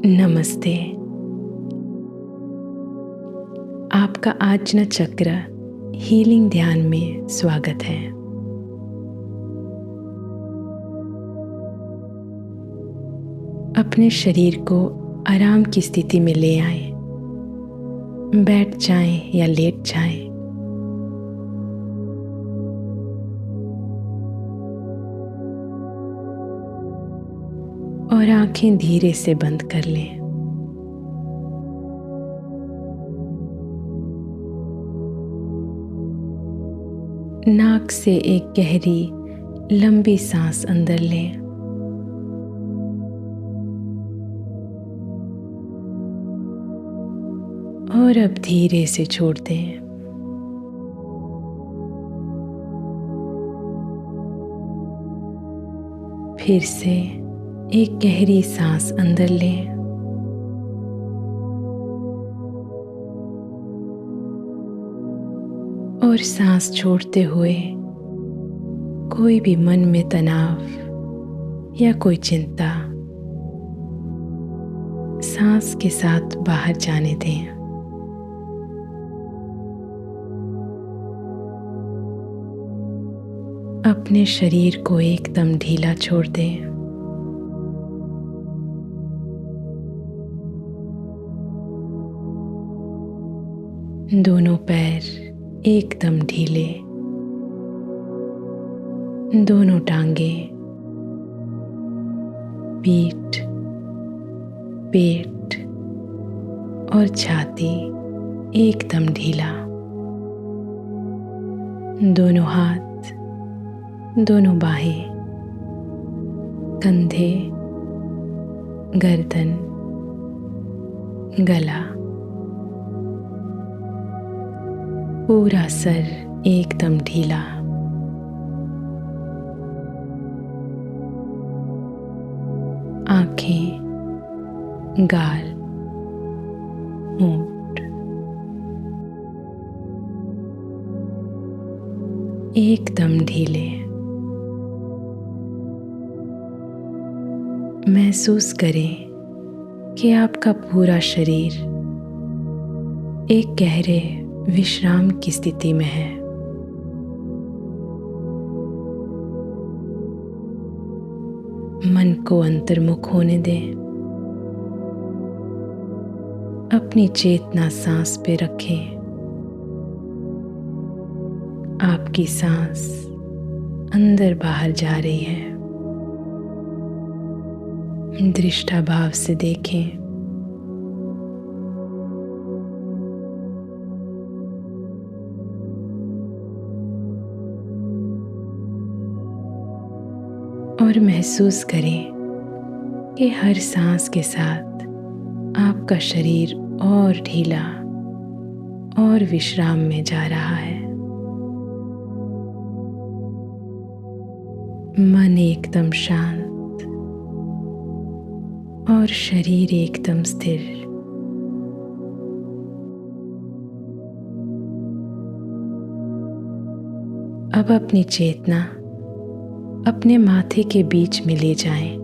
नमस्ते। आपका आजना चक्र हीलिंग ध्यान में स्वागत है। अपने शरीर को आराम की स्थिति में ले आएं। बैठ जाएं या लेट जाएं। और आंखें धीरे से बंद कर लें। नाक से एक गहरी लंबी सांस अंदर लें। और अब धीरे से छोड़ दें। फिर से एक गहरी सांस अंदर लें। और सांस छोड़ते हुए कोई भी मन में तनाव या कोई चिंता सांस के साथ बाहर जाने दें। अपने शरीर को एकदम ढीला छोड़ दें। दोनों पैर एकदम ढीले। दोनों टांगें, पीठ, पेट और छाती एकदम ढीला। दोनों हाथ, दोनों बाहें, कंधे, गर्दन, गला, पूरा सर एकदम ढीला। आंखें, गाल, होंठ एकदम ढीले। महसूस करें कि आपका पूरा शरीर एक गहरे विश्राम की स्थिति में है। मन को अंतर्मुख होने दें। अपनी चेतना सांस पे रखें। आपकी सांस अंदर बाहर जा रही है। दृष्टाभाव से देखें। और महसूस करें कि हर सांस के साथ आपका शरीर और ढीला और विश्राम में जा रहा है। मन एकदम शांत और शरीर एकदम स्थिर। अब अपनी चेतना अपने माथे के बीच में ले जाएं।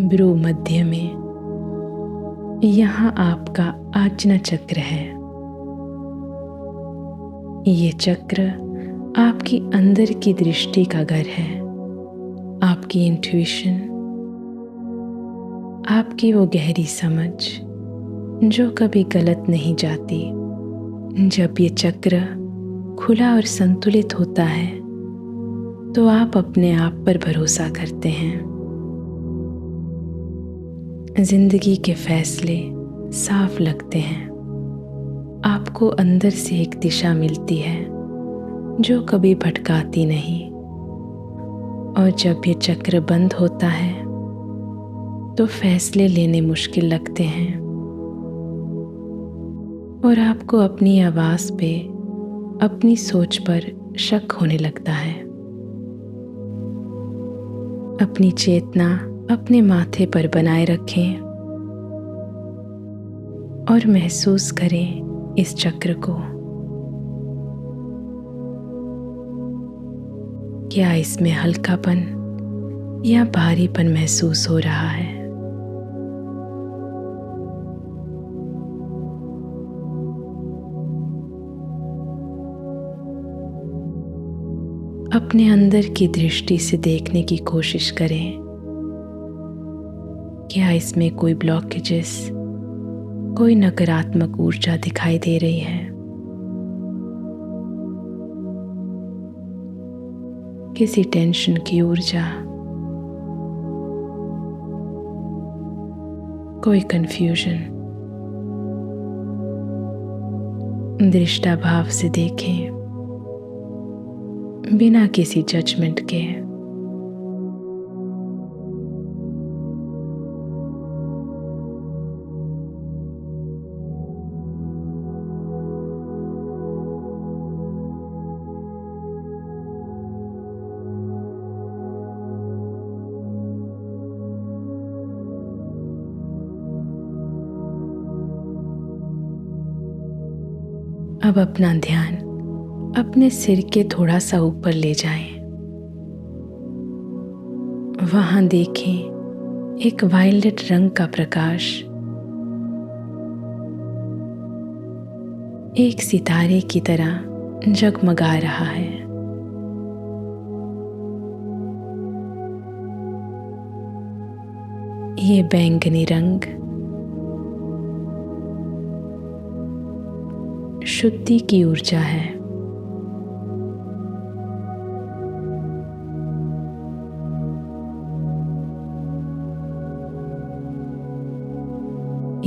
भ्रू मध्य में यहाँ आपका आजना चक्र है। ये चक्र आपकी अंदर की दृष्टि का घर है। आपकी इंट्यूशन, आपकी वो गहरी समझ जो कभी गलत नहीं जाती। जब ये चक्र खुला और संतुलित होता है तो आप अपने आप पर भरोसा करते हैं। जिंदगी के फैसले साफ लगते हैं। आपको अंदर से एक दिशा मिलती है जो कभी भटकाती नहीं। और जब ये चक्र बंद होता है तो फैसले लेने मुश्किल लगते हैं। और आपको अपनी आवाज पे, अपनी सोच पर शक होने लगता है। अपनी चेतना अपने माथे पर बनाए रखें और महसूस करें इस चक्र को। क्या इसमें हल्कापन या भारीपन महसूस हो रहा है? अपने अंदर की दृष्टि से देखने की कोशिश करें। क्या इसमें कोई ब्लॉकेजेस, कोई नकारात्मक ऊर्जा दिखाई दे रही है? किसी टेंशन की ऊर्जा, कोई कंफ्यूजन? दृष्टाभाव से देखें, बिना किसी जजमेंट के। अब अपना ध्यान अपने सिर के थोड़ा सा ऊपर ले जाएं। वहां देखें एक वायलेट रंग का प्रकाश, एक सितारे की तरह जगमगा रहा है। ये बैंगनी रंग शुद्धि की ऊर्जा है।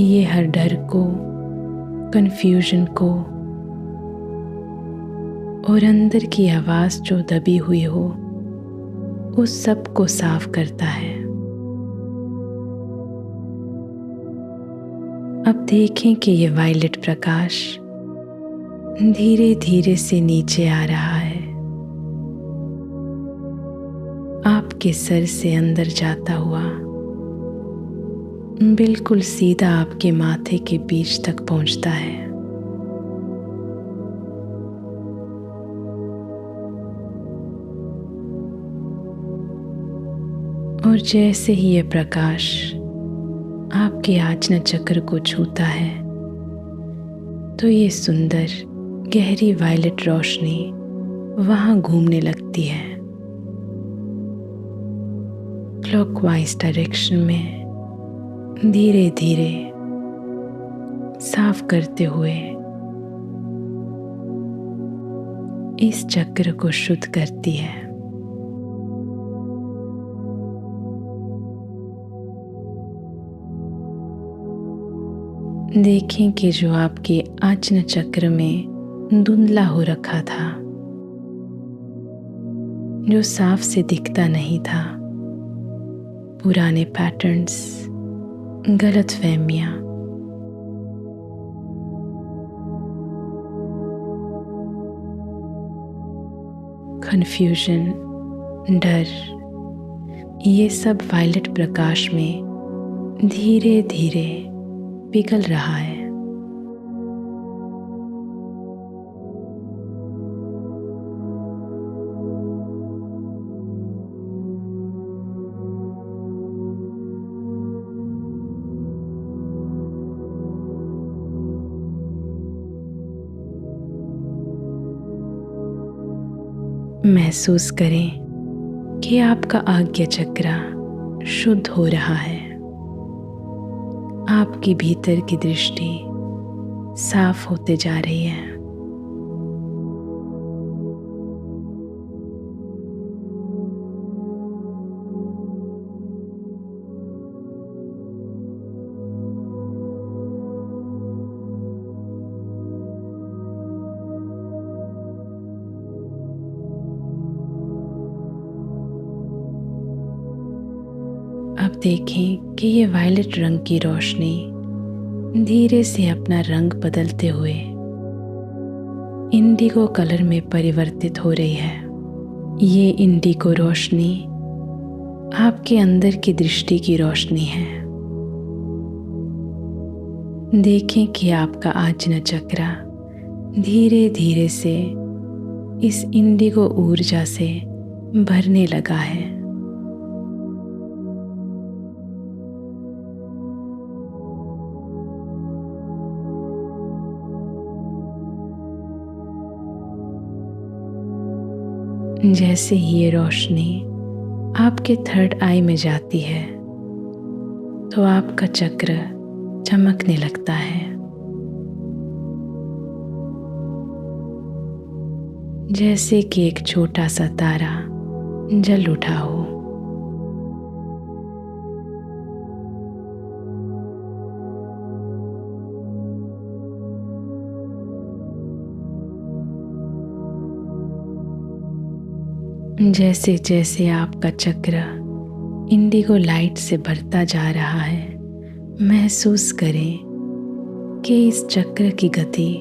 ये हर डर को, कंफ्यूजन को और अंदर की आवाज जो दबी हुई हो, उस सब को साफ करता है। अब देखें कि ये वायलेट प्रकाश धीरे धीरे से नीचे आ रहा है, आपके सर से अंदर जाता हुआ बिल्कुल सीधा आपके माथे के बीच तक पहुंचता है। और जैसे ही ये प्रकाश आपके आज्ञा चक्र को छूता है, तो ये सुंदर गहरी वायलेट रोशनी वहां घूमने लगती है, क्लॉकवाइज डायरेक्शन में, धीरे धीरे साफ करते हुए इस चक्र को शुद्ध करती है। देखें कि जो आपके आज्ञा चक्र में धुंधला हो रखा था, जो साफ से दिखता नहीं था, पुराने पैटर्न्स, गलतफहमियां, कंफ्यूजन, डर, ये सब वायलेट प्रकाश में धीरे धीरे पिघल रहा है। महसूस करें कि आपका आज्ञा चक्र शुद्ध हो रहा है, आपकी भीतर की दृष्टि साफ होते जा रही है। अब देखें कि ये वायलेट रंग की रोशनी धीरे से अपना रंग बदलते हुए इंडिगो कलर में परिवर्तित हो रही है। ये इंडिगो रोशनी आपके अंदर की दृष्टि की रोशनी है। देखें कि आपका आज्ञा चक्र धीरे धीरे से इस इंडिगो ऊर्जा से भरने लगा है। जैसे ही ये रोशनी आपके थर्ड आई में जाती है तो आपका चक्र चमकने लगता है, जैसे कि एक छोटा सा तारा जल उठा हो। जैसे जैसे आपका चक्र इंडिगो लाइट से भरता जा रहा है, महसूस करें कि इस चक्र की गति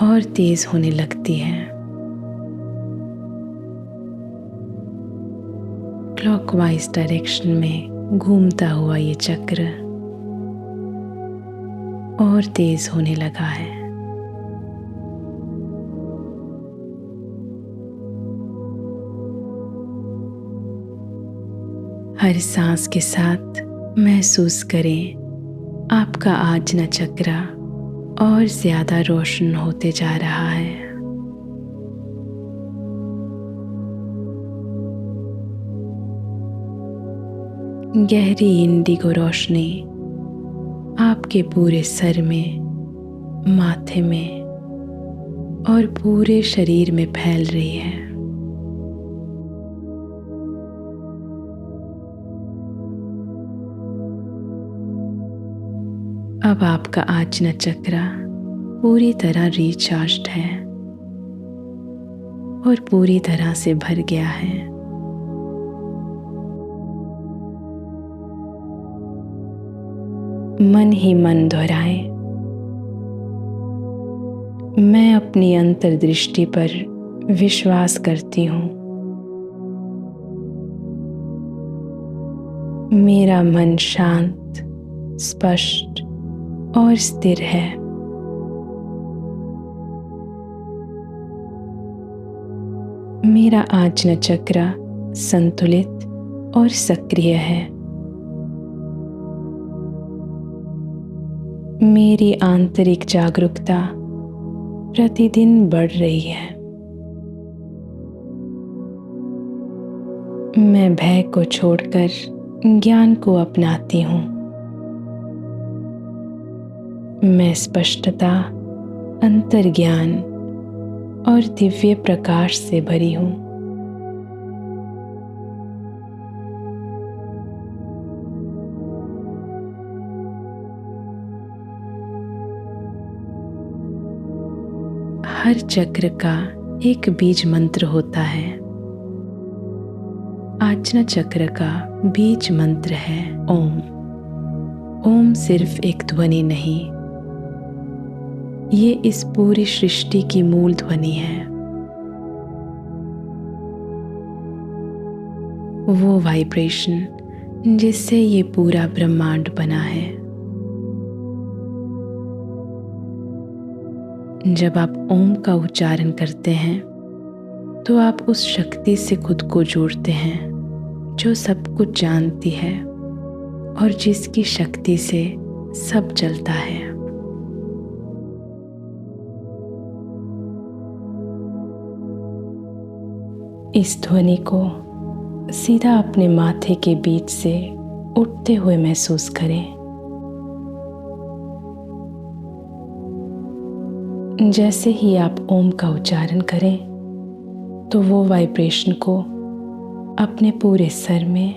और तेज होने लगती है। क्लॉकवाइज डायरेक्शन में घूमता हुआ ये चक्र और तेज होने लगा है। हर सांस के साथ महसूस करें आपका आज्ञा चक्र और ज्यादा रोशन होते जा रहा है। गहरी इंडिगो रोशनी आपके पूरे सर में, माथे में और पूरे शरीर में फैल रही है। अब आपका आज्ञा चक्र पूरी तरह रिचार्ज्ड है और पूरी तरह से भर गया है। मन ही मन दोहराए, मैं अपनी अंतर्दृष्टि पर विश्वास करती हूँ। मेरा मन शांत, स्पष्ट और स्थिर है। मेरा आज्ञा चक्र संतुलित और सक्रिय है। मेरी आंतरिक जागरूकता प्रतिदिन बढ़ रही है। मैं भय को छोड़कर ज्ञान को अपनाती हूँ। मैं स्पष्टता, अंतर्ज्ञान और दिव्य प्रकाश से भरी हूँ। हर चक्र का एक बीज मंत्र होता है। आज्ञा चक्र का बीज मंत्र है ओम। ओम सिर्फ एक ध्वनि नहीं, ये इस पूरी सृष्टि की मूल ध्वनि है। वो वाइब्रेशन जिससे ये पूरा ब्रह्मांड बना है। जब आप ओम का उच्चारण करते हैं तो आप उस शक्ति से खुद को जोड़ते हैं जो सब कुछ जानती है और जिसकी शक्ति से सब चलता है। इस ध्वनि को सीधा अपने माथे के बीच से उठते हुए महसूस करें। जैसे ही आप ओम का उच्चारण करें तो वो वाइब्रेशन को अपने पूरे सर में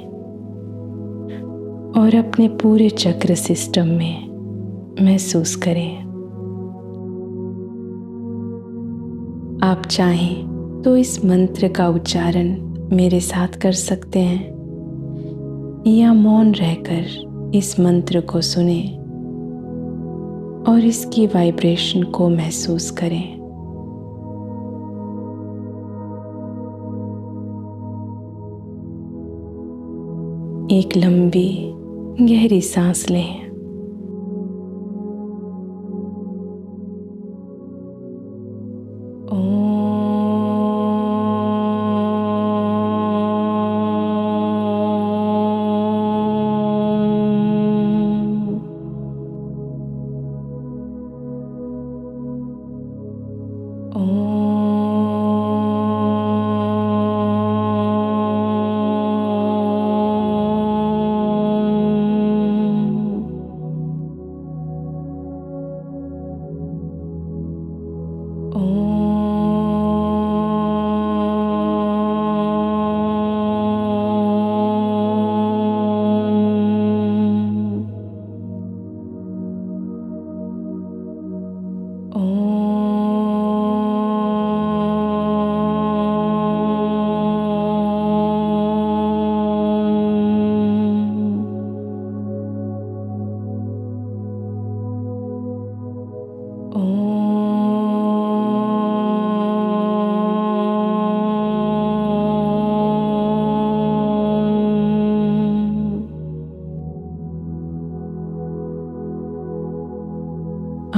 और अपने पूरे चक्र सिस्टम में महसूस करें। आप चाहें तो इस मंत्र का उच्चारण मेरे साथ कर सकते हैं या मौन रहकर इस मंत्र को सुने और इसकी वाइब्रेशन को महसूस करें। एक लंबी गहरी सांस लें।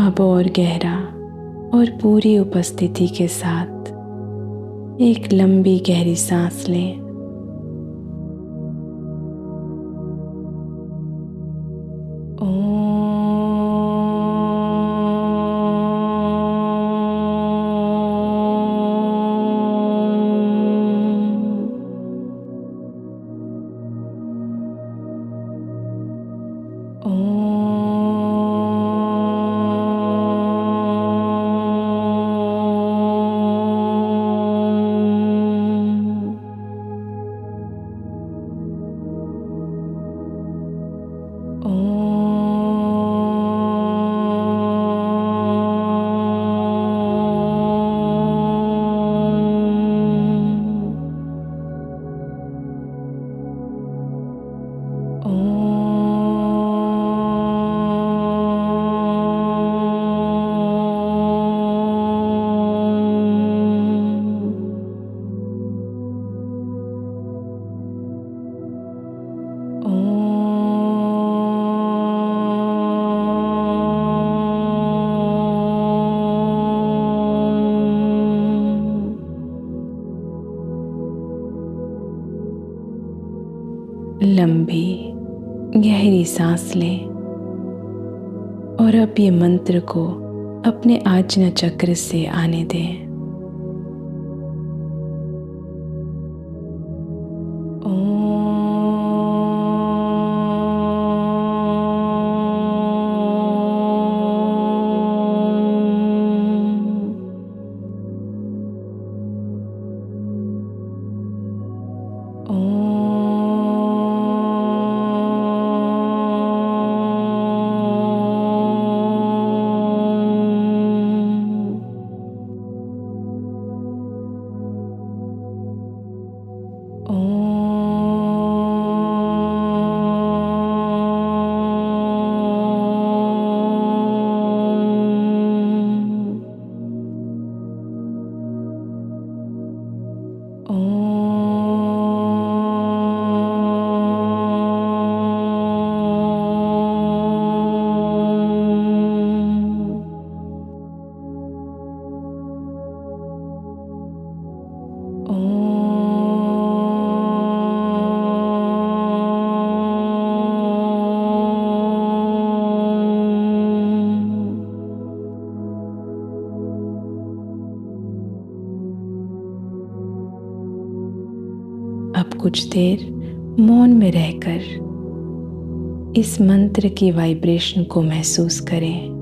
अब और गहरा और पूरी उपस्थिति के साथ एक लंबी गहरी सांस लें। लंबी गहरी सांस लें और अब ये मंत्र को अपने आज्ञा चक्र से आने दें। अब कुछ देर मौन में रहकर इस मंत्र की वाइब्रेशन को महसूस करें।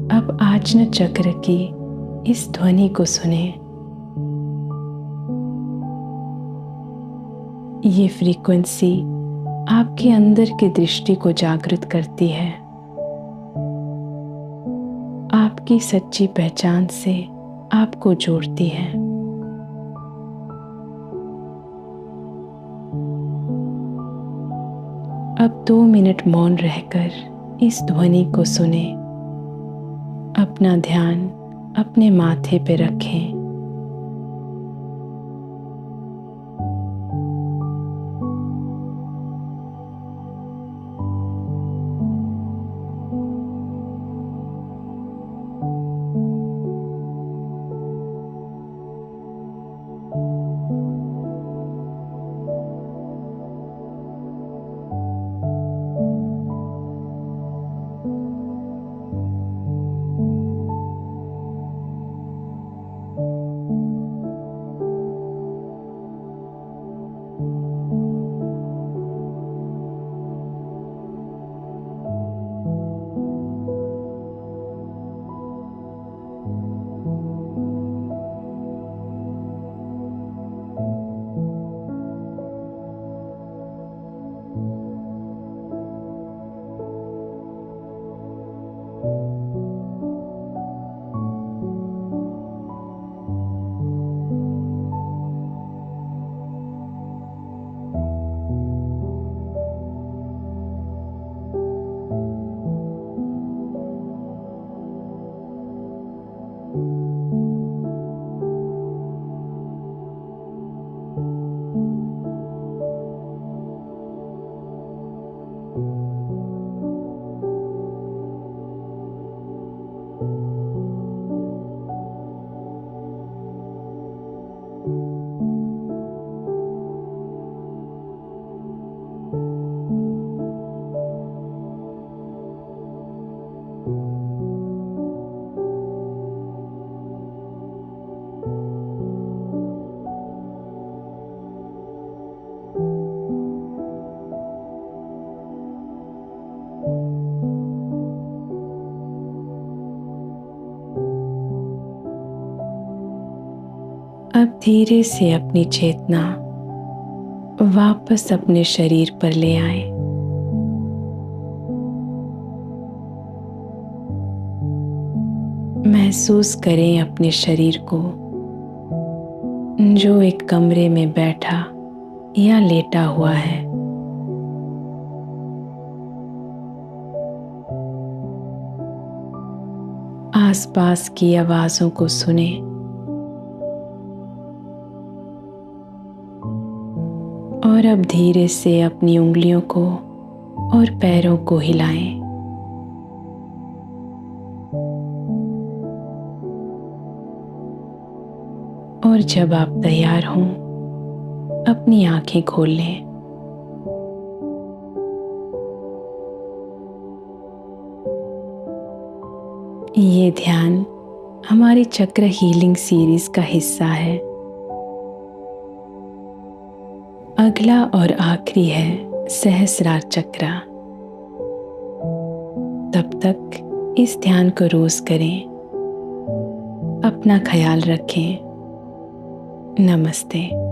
अब आज्ञा चक्र की इस ध्वनि को सुने। ये फ्रीक्वेंसी आपके अंदर की दृष्टि को जागृत करती है, आपकी सच्ची पहचान से आपको जोड़ती है। अब 2 मिनट मौन रहकर इस ध्वनि को सुने। अपना ध्यान अपने माथे पे रखें। अब धीरे से अपनी चेतना वापस अपने शरीर पर ले आए। महसूस करें अपने शरीर को जो एक कमरे में बैठा या लेटा हुआ है। आसपास की आवाजों को सुने और अब धीरे से अपनी उंगलियों को और पैरों को हिलाएं। और जब आप तैयार हों, अपनी आंखें खोल लें। ये ध्यान हमारी चक्र हीलिंग सीरीज का हिस्सा है। अगला और आखिरी है सहस्रार चक्र। तब तक इस ध्यान को रोज करें। अपना ख्याल रखें। नमस्ते।